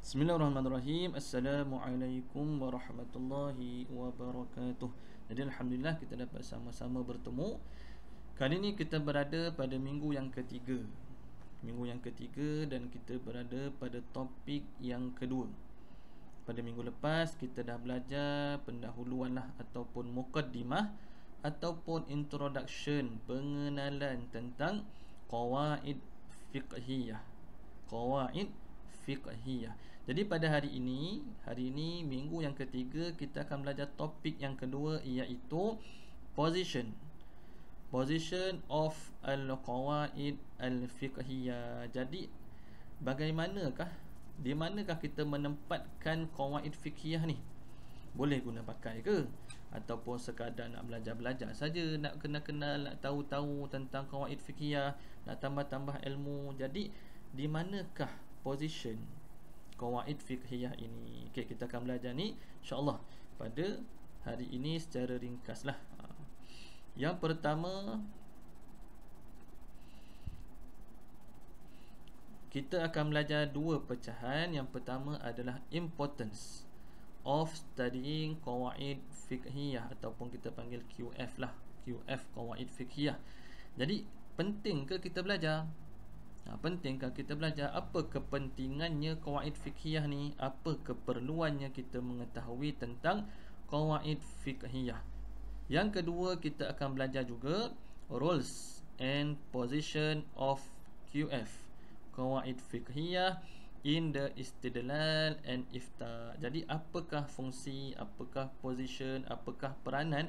Bismillahirrahmanirrahim. Assalamualaikum warahmatullahi wabarakatuh. Jadi alhamdulillah kita dapat sama-sama bertemu. Kali ini kita berada pada minggu yang ketiga. Minggu yang ketiga dan kita berada pada topik yang kedua. Pada minggu lepas kita dah belajar pendahuluan lah, ataupun muqaddimah ataupun introduction, pengenalan tentang qawaid fiqhiyah. Qawaid fiqhiyah. Jadi pada hari ini minggu yang ketiga, kita akan belajar topik yang kedua, iaitu position of al-qawaid al-fiqhiyah. Jadi di manakah kita menempatkan qawaid fiqhiyah ni? Boleh guna pakai ke? Ataupun sekadar nak belajar-belajar saja, nak kenal-kenal, nak tahu-tahu tentang qawaid fiqhiyah, nak tambah-tambah ilmu. Jadi di manakah position qawaid fiqhiyah ini? Okey, kita akan belajar ni insya-Allah pada hari ini secara ringkaslah. Yang pertama, kita akan belajar dua pecahan. Yang pertama adalah importance of studying qawaid fiqhiyah, ataupun kita panggil QF lah, QF qawaid fiqhiyah. Jadi penting ke kita belajar? Pentingkah kita belajar? Apa kepentingannya qawaid fiqhiyah ni? Apa keperluannya kita mengetahui tentang qawaid fiqhiyah? Yang kedua, kita akan belajar juga roles and position of QF, qawaid fiqhiyah, in the istidlal and ifta. Jadi apakah fungsi, apakah position, apakah peranan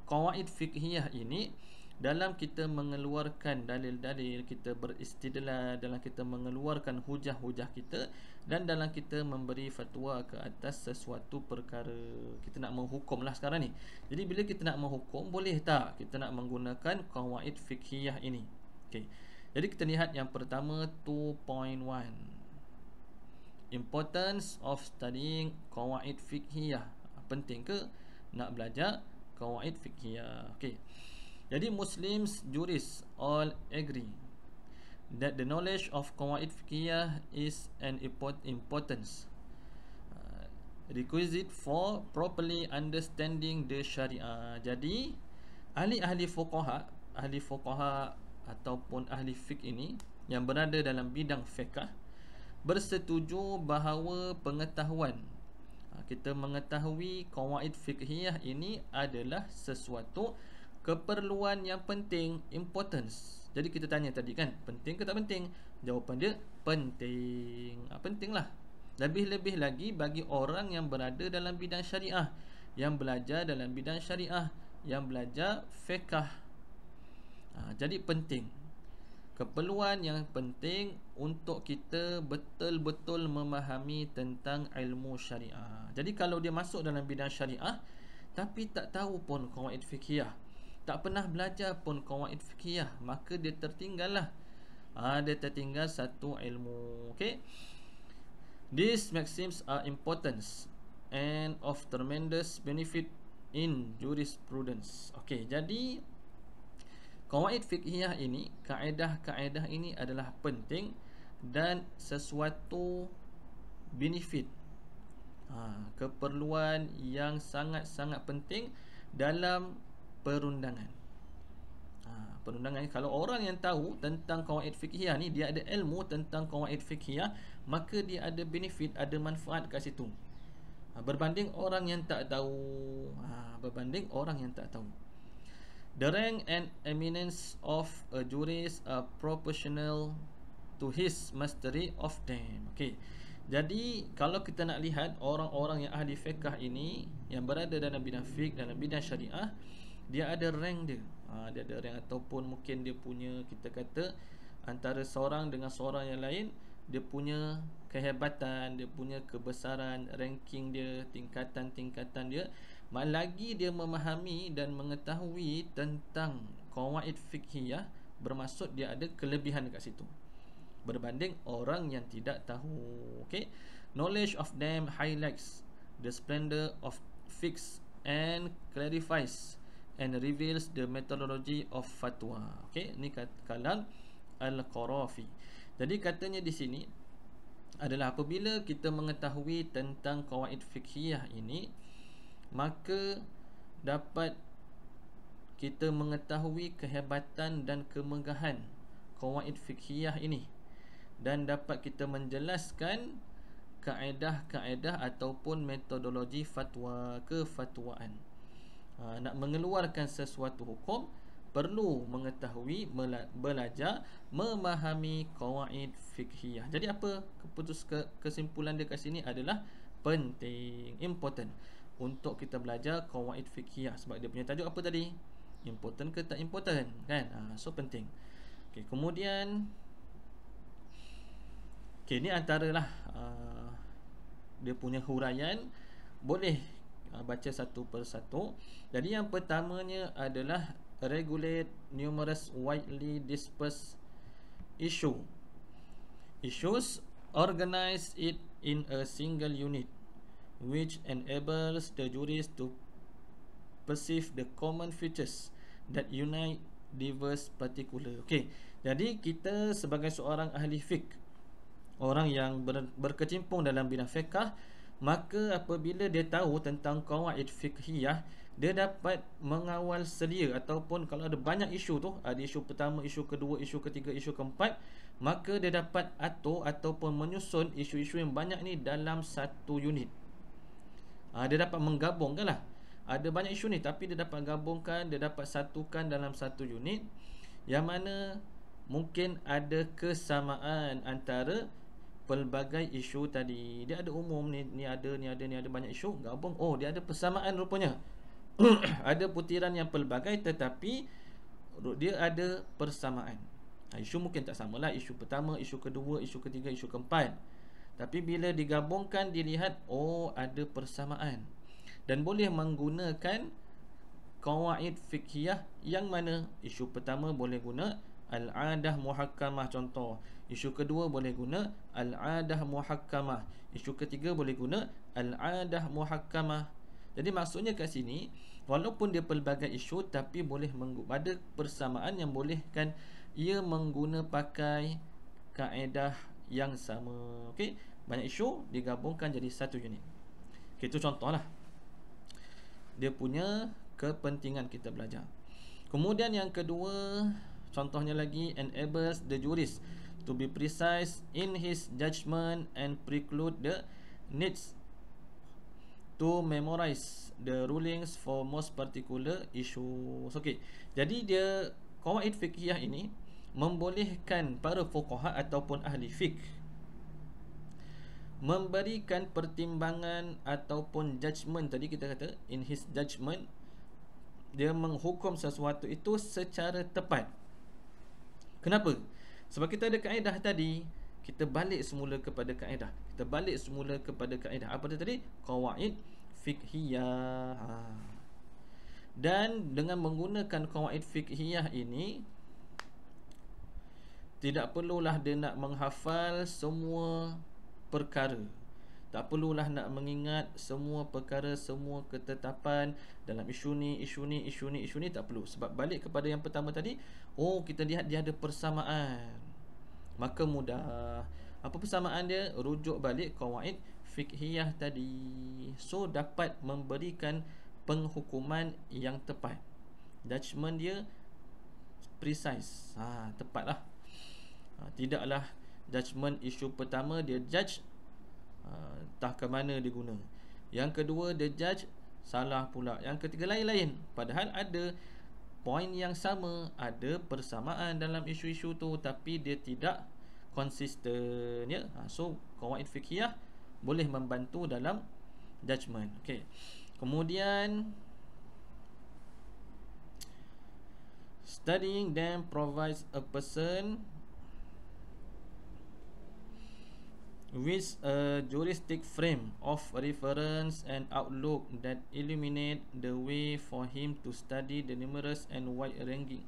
qawaid fiqhiyah ini dalam kita mengeluarkan dalil-dalil, kita beristidlal, dalam kita mengeluarkan hujah-hujah kita, dan dalam kita memberi fatwa ke atas sesuatu perkara. Kita nak menghukum lah sekarang ni. Jadi bila kita nak menghukum, boleh tak kita nak menggunakan qawaid fiqhiyah ini? Okey. Jadi kita lihat yang pertama, 2.1, importance of studying qawaid fiqhiyah. Penting ke nak belajar qawaid fiqhiyah? Okey. Jadi Muslims jurists all agree that the knowledge of qawaid fiqhiyah is an importance requisite for properly understanding the syariah. Jadi ahli-ahli fuqaha ataupun ahli fiqh ini yang berada dalam bidang fiqh bersetuju bahawa pengetahuan, kita mengetahui qawaid fiqhiyah ini adalah sesuatu keperluan yang penting, importance. Jadi kita tanya tadi kan, penting ke tak penting? Jawapan dia penting. Pentinglah. Lebih-lebih lagi bagi orang yang berada dalam bidang syariah, yang belajar dalam bidang syariah, yang belajar fiqh. Jadi penting. Keperluan yang penting untuk kita betul-betul memahami tentang ilmu syariah. Jadi kalau dia masuk dalam bidang syariah tapi tak tahu pun qawaid fiqhiyah, tak pernah belajar pun qawaid fiqhiyah, maka dia tertinggal lah. Dia tertinggal satu ilmu. Okay. These maxims are important and of tremendous benefit in jurisprudence. Okay, jadi qawaid fiqhiyah ini, kaedah-kaedah ini adalah penting dan sesuatu benefit, keperluan yang sangat-sangat penting dalam perundangan. Perundangan, kalau orang yang tahu tentang qawaid fiqhiyah ni, dia ada ilmu tentang qawaid fiqhiyah, maka dia ada benefit, ada manfaat kat situ, berbanding orang yang tak tahu. The rank and eminence of a jurist are proportional to his mastery of them. Okay. Jadi kalau kita nak lihat orang-orang yang ahli fiqh ini, yang berada dalam bidang fiqh, dalam bidang syariah, dia ada rank dia. Dia ada rank, ataupun mungkin dia punya, kita kata antara seorang dengan seorang yang lain, dia punya kehebatan, dia punya kebesaran, ranking dia, tingkatan-tingkatan dia. Lagi dia memahami dan mengetahui tentang qawaid fiqhiyah, bermaksud dia ada kelebihan dekat situ berbanding orang yang tidak tahu. Okay. Knowledge of them highlights the splendor of fiqh and clarifies and reveals the methodology of fatwa. Okay, ni kalam Al-Qarafi. Jadi katanya di sini, adalah apabila kita mengetahui tentang qawaid fiqhiyah ini, maka dapat kita mengetahui kehebatan dan kemegahan qawaid fiqhiyah ini, dan dapat kita menjelaskan kaedah-kaedah ataupun metodologi fatwa kefatwaan. Nak mengeluarkan sesuatu hukum, perlu mengetahui, belajar, memahami qawaid fiqhiyah. Jadi apa kesimpulan dia kat sini adalah penting, important untuk kita belajar qawaid fiqhiyah. Sebab dia punya tajuk apa tadi? Important ke tak important, kan? So penting. Okay, kemudian ini antaralah dia punya huraian. Boleh baca satu persatu. Jadi yang pertamanya adalah regulate numerous widely dispersed issues, organize it in a single unit, which enables the jurist to perceive the common features that unite diverse particular. Okay, jadi kita sebagai seorang ahli fiqh, orang yang berkecimpung dalam bidang fiqh, maka apabila dia tahu tentang qawaid fiqhiyah, dia dapat mengawal selia, ataupun kalau ada banyak isu tu, ada isu pertama, isu kedua, isu ketiga, isu keempat, maka dia dapat atur ataupun menyusun isu-isu yang banyak ni dalam satu unit. Dia dapat menggabungkan lah. Ada banyak isu ni, tapi dia dapat gabungkan, dia dapat satukan dalam satu unit, yang mana mungkin ada kesamaan antara pelbagai isu tadi. Dia ada umum ni ada banyak isu, gabung, oh dia ada persamaan rupanya. Ada putiran yang pelbagai, tetapi dia ada persamaan. Isu mungkin tak samalah, isu pertama, isu kedua, isu ketiga, isu keempat, tapi bila digabungkan dilihat, oh ada persamaan. Dan boleh menggunakan qawaid fiqhiyah yang mana isu pertama boleh guna al-adah muhakkamah, contoh. Isu kedua boleh guna al-adah muhakkamah. Isu ketiga boleh guna al-adah muhakkamah. Jadi maksudnya kat sini, walaupun dia pelbagai isu, tapi boleh ada persamaan yang bolehkan ia mengguna pakai kaedah yang sama. Okey, banyak isu digabungkan jadi satu unit. Okey, itu contohlah dia punya kepentingan kita belajar. Kemudian yang kedua, contohnya lagi, enables the jurist to be precise in his judgment and preclude the needs to memorize the rulings for most particular issues. Okey, jadi dia qawaid fiqhiyah ini membolehkan para fuqaha ataupun ahli fiqh memberikan pertimbangan ataupun judgment. Tadi kita kata in his judgment, dia menghukum sesuatu itu secara tepat. Kenapa? Sebab kita ada kaedah tadi, kita balik semula kepada kaedah. Apa dia tadi? Qawaid fiqhiyah. Dan dengan menggunakan qawaid fiqhiyah ini, tidak perlulah dia nak menghafal semua perkara, tak perlulah nak mengingat semua perkara, semua ketetapan dalam isu ni, tak perlu. Sebab balik kepada yang pertama tadi, oh kita lihat dia ada persamaan, maka mudah. Apa persamaan dia? Rujuk balik qawaid fiqhiyah tadi. So dapat memberikan penghukuman yang tepat. Judgement dia precise, tepatlah. Tidaklah judgement isu pertama dia judge entah ke mana dia guna, yang kedua dia judge salah pula, yang ketiga lain-lain, padahal ada poin yang sama, ada persamaan dalam isu-isu tu, tapi dia tidak konsisten, ya. So qawaid fiqhiyah boleh membantu dalam judgement. Okey, kemudian studying them provides a person with a juristic frame of reference and outlook that illuminate the way for him to study the numerous and wide-ranging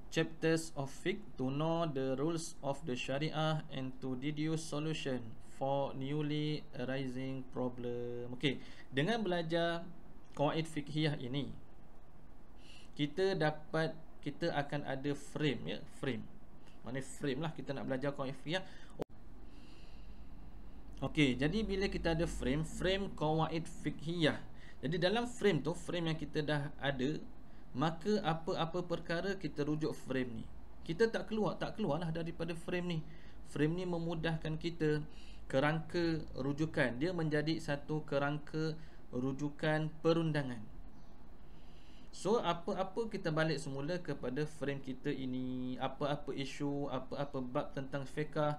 chapters of fiqh, to know the rules of the Sharia, and to deduce solution for newly arising problem. Okey, dengan belajar qawaid fiqhiyah ini, kita akan ada frame, ya, frame. Mana frame lah kita nak belajar qawaid fiqhiyah. Okey, jadi bila kita ada frame qawaid fiqhiyah. Jadi dalam frame tu, frame yang kita dah ada, maka apa-apa perkara kita rujuk frame ni. Kita tak keluarlah daripada frame ni. Frame ni memudahkan kita kerangka rujukan. Dia menjadi satu kerangka rujukan perundangan. So apa-apa kita balik semula kepada frame kita ini. Apa-apa isu, apa-apa bab tentang fiqh.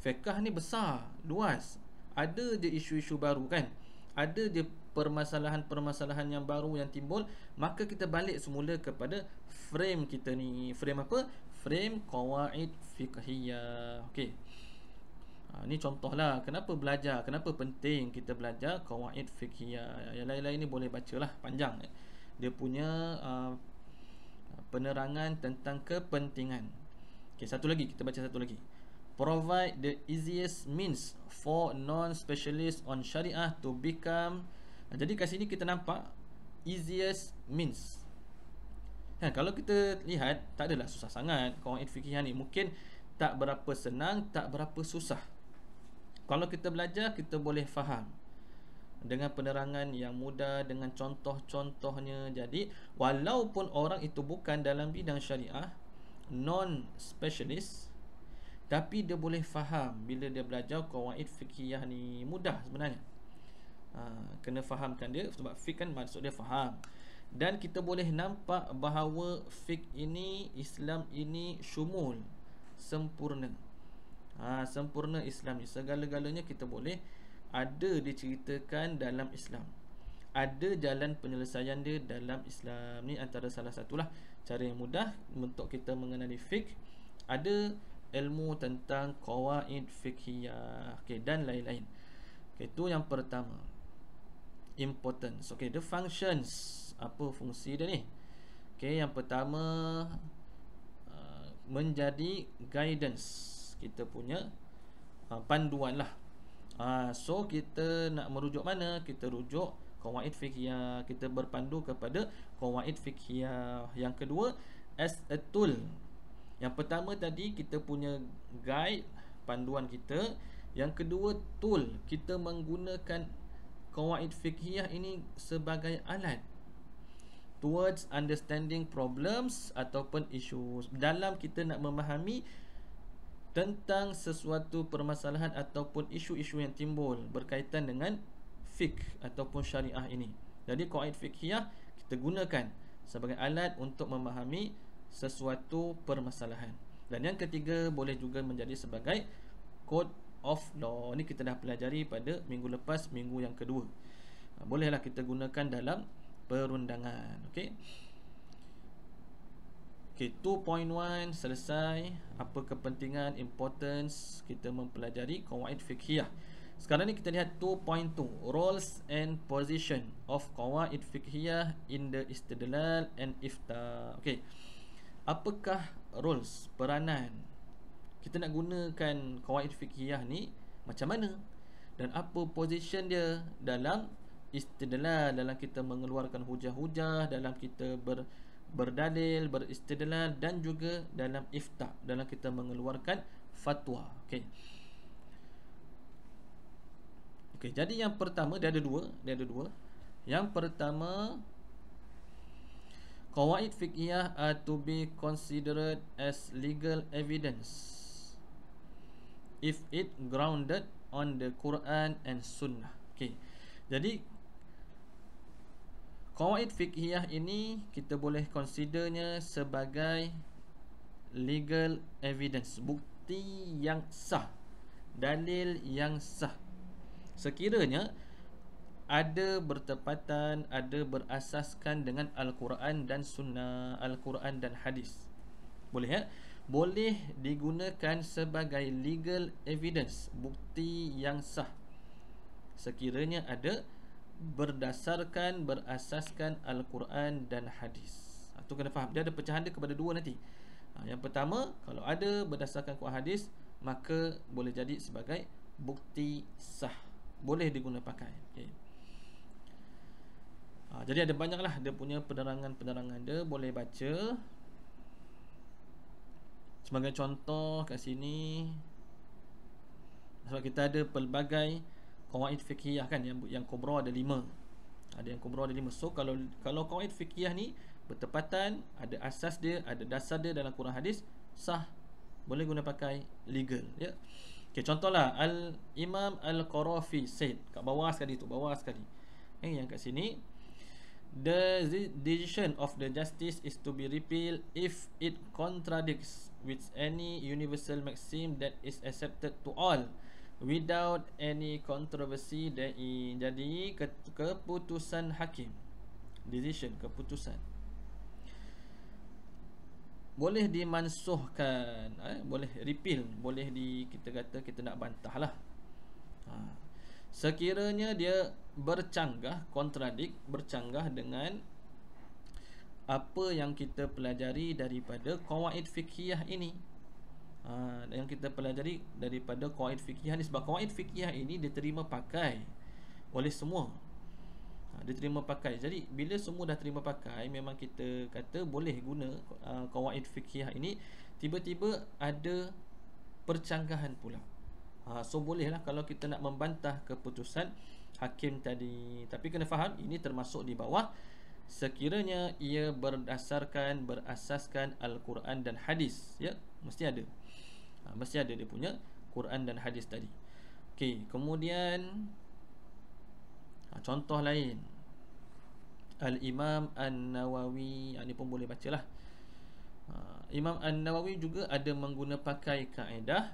Fiqh ni besar, luas. Ada je isu-isu baru kan, ada je permasalahan-permasalahan yang baru yang timbul. Maka kita balik semula kepada frame kita ni. Frame apa? Frame qawaid fiqhiyah. Okey, ni contohlah kenapa belajar, kenapa penting kita belajar qawaid fiqhiyah. Yang lain-lain ni boleh bacalah, panjang dia punya penerangan tentang kepentingan. Okey, satu lagi, kita baca satu lagi. Provide the easiest means for non-specialist on syariah to become. Jadi kat sini kita nampak easiest means. Kalau kita lihat, tak adalah susah sangat qawaid fiqhiyah ni. Mungkin tak berapa senang, tak berapa susah. Kalau kita belajar, kita boleh faham dengan penerangan yang mudah, dengan contoh-contohnya. Jadi walaupun orang itu bukan dalam bidang syariah, non-specialist, tapi dia boleh faham bila dia belajar qawaid fiqhiyah ni. Mudah sebenarnya. Kena fahamkan dia, sebab fiqh kan maksud dia faham. Dan kita boleh nampak bahawa fiqh ini, Islam ini syumul, sempurna. Sempurna Islam ni, segala-galanya kita boleh ada diceritakan dalam Islam. Ada jalan penyelesaian dia dalam Islam. Ni antara salah satulah cara yang mudah untuk kita mengenali fiqh. Ada ilmu tentang qawaid fiqhiyah, okey, dan lain-lain. Okey, itu yang pertama, importance. Okey, the functions, apa fungsi dia ni? Okey, yang pertama menjadi guidance, kita punya panduan lah. So kita nak merujuk mana? Kita rujuk qawaid fiqhiyah, kita berpandu kepada qawaid fiqhiyah. Yang kedua, as a tool. Yang pertama tadi kita punya guide, panduan kita. Yang kedua, tool. Kita menggunakan qawaid fiqhiyah ini sebagai alat towards understanding problems ataupun issues. Dalam kita nak memahami tentang sesuatu permasalahan ataupun isu-isu yang timbul berkaitan dengan fiqh ataupun syariah ini. Jadi qawaid fiqhiyah kita gunakan sebagai alat untuk memahami sesuatu permasalahan. Dan yang ketiga, boleh juga menjadi sebagai code of law. Ini kita dah pelajari pada minggu lepas, minggu yang kedua. Bolehlah kita gunakan dalam perundangan. Okey. Okey, 2.1 selesai. Apa kepentingan, importance kita mempelajari qawaid fiqhiyah. Sekarang ni kita lihat 2.2, roles and position of qawaid fiqhiyah in the istidlal and ifta. Okey, apakah roles, peranan kita nak gunakan qawaid fiqhiyah ni macam mana, dan apa position dia dalam istidlal, dalam kita mengeluarkan hujah-hujah, dalam kita berdalil, beristidlal, dan juga dalam ifta, dalam kita mengeluarkan fatwa. Okey. Okey, jadi yang pertama dia ada dua. Yang pertama, qawaid fiqhiyah are to be considered as legal evidence if it grounded on the Quran and Sunnah. Okey. Jadi qawaid fiqhiyah ini kita boleh considernya sebagai legal evidence, bukti yang sah, dalil yang sah, sekiranya ada bertepatan, ada berasaskan dengan Al-Quran dan Sunnah, Al-Quran dan hadis. Boleh ya? Boleh digunakan sebagai legal evidence, bukti yang sah, sekiranya ada berdasarkan, berasaskan Al-Quran dan hadis. Itu kena faham, dia ada pecahan dia kepada dua nanti. Yang pertama, kalau ada berdasarkan Quran hadis, maka boleh jadi sebagai bukti sah, boleh diguna pakai. Okay. Jadi ada banyaklah dia punya penerangan-penerangan dia, boleh baca. Sebagai contoh kat sini, Sebab kita ada pelbagai qawaid fiqhiyah kan, yang kubra ada 5. Ada yang kubra ada 5. So kalau qawaid fiqhiyah ni bertepatan, ada asas dia, ada dasar dia dalam Quran hadis, sah, boleh guna pakai legal, ya. Okay, contohlah Al-Imam Al-Qarafi said, kat bawah sekali tu, bawah sekali. Yang kat sini, the decision of the justice is to be repealed if it contradicts with any universal maxim that is accepted to all without any controversy therein. Jadi keputusan hakim, decision, keputusan, boleh dimansuhkan, boleh repeal, boleh kita kata kita nak bantah lah. Sekiranya dia bercanggah, bercanggah dengan apa yang kita pelajari daripada qawaid fiqhiyah ini. Yang kita pelajari daripada qawaid fiqhiyah ni, sebab qawaid fiqhiyah ini diterima pakai oleh semua. Diterima pakai. Jadi bila semua dah terima pakai, memang kita kata boleh guna qawaid fiqhiyah ini. Tiba-tiba ada percanggahan pula, so bolehlah kalau kita nak membantah keputusan hakim tadi. Tapi kena faham, ini termasuk di bawah sekiranya ia berasaskan Al-Quran dan hadis, ya. Mesti ada, mesti ada dia punya Quran dan hadis tadi. Okey, kemudian contoh lain, Al-Imam An-Nawawi, ini pun boleh bacalah. Imam An-Nawawi juga ada mengguna pakai kaedah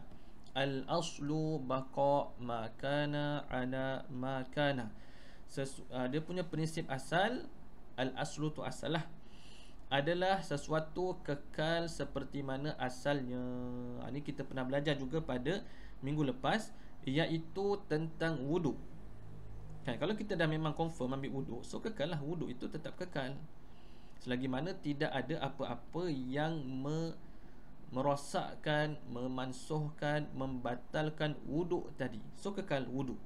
al-aslu baqa ma kana ala ma kana. Dia punya prinsip asal, al-aslu tu asal lah, adalah sesuatu kekal seperti mana asalnya. Ini kita pernah belajar juga pada minggu lepas, iaitu tentang wuduk kan. Kalau kita dah memang confirm ambil wuduk, so kekal lah, wuduk itu tetap kekal selagi mana tidak ada apa-apa yang merosakkan, memansuhkan, membatalkan wuduk tadi. So kekal wuduk,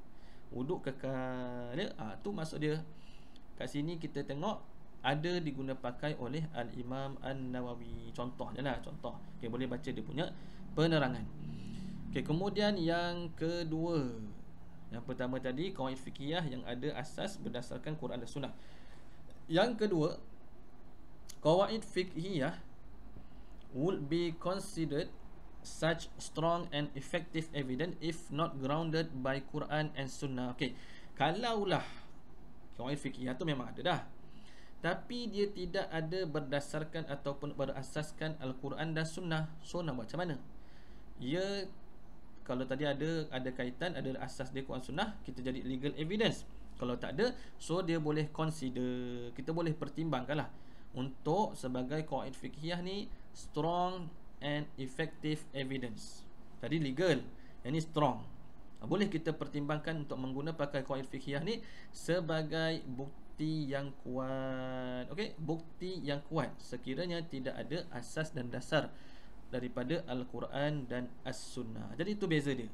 wuduk kekal, ya? Tu maksud dia. Kat sini kita tengok ada diguna pakai oleh Al-Imam An-Nawawi. Contohnya lah, contoh. Okay, boleh baca dia punya penerangan. Okay, kemudian yang kedua, yang pertama tadi qawaid fiqhiyah yang ada asas berdasarkan Quran dan Sunnah. Yang kedua, qawaid fiqhiyah would be considered such strong and effective evidence if not grounded by Quran and Sunnah. Okay, kalaulah qawaid fiqhiyah tu memang ada dah, tapi dia tidak ada berdasarkan ataupun berasaskan Al-Quran dan Sunnah, so nak buat macam mana? Ya, kalau tadi ada kaitan, ada asas dia Quran Sunnah, kita jadi legal evidence. Kalau tak ada, so dia boleh consider, kita boleh pertimbangkan lah untuk sebagai qawaid fiqhiyah ni strong and effective evidence. Tadi legal, yang ni strong. Boleh kita pertimbangkan untuk mengguna pakai qawaid fiqhiyah ni sebagai bukti yang kuat. Okey, bukti yang kuat sekiranya tidak ada asas dan dasar daripada Al-Quran dan As-Sunnah. Jadi itu beza dia.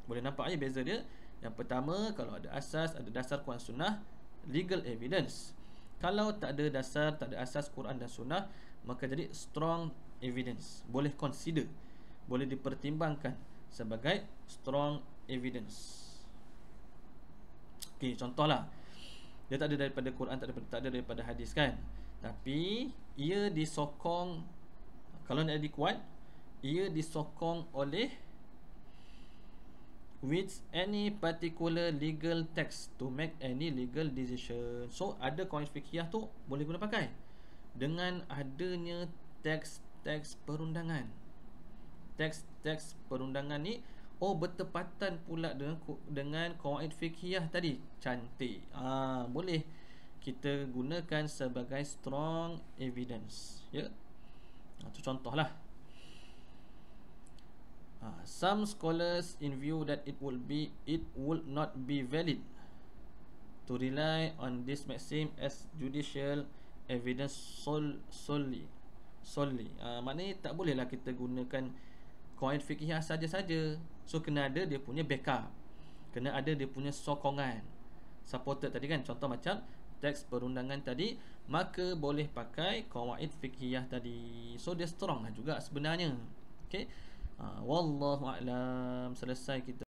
Boleh nampak je beza dia. Yang pertama, kalau ada asas, ada dasar Quran Sunnah, legal evidence. Kalau tak ada dasar, tak ada asas Quran dan Sunnah, maka jadi strong evidence. Boleh consider, boleh dipertimbangkan sebagai strong evidence. Okey, contohlah, dia tak ada daripada Quran, tak ada daripada hadis kan, tapi ia disokong, kalau nak jadi kuat, ia disokong oleh with any particular legal text to make any legal decision. So ada qawaid fiqhiyah tu boleh guna pakai dengan adanya teks-teks perundangan. Teks-teks perundangan ni bertepatan pula dengan qawaid fiqhiyah tadi. Cantik. Boleh kita gunakan sebagai strong evidence, ya. Itu contohlah. Some scholars in view that it would not be valid to rely on this maxim as judicial evidence solely. Maknanya tak bolehlah kita gunakan qawaid fiqhiyah saja-saja. So kena ada dia punya backup, kena ada dia punya sokongan, supported tadi kan. Contoh macam teks perundangan tadi, maka boleh pakai qawaid fiqhiyah tadi. So dia strong lah juga sebenarnya. Okay, wallahu a'lam. Selesai kita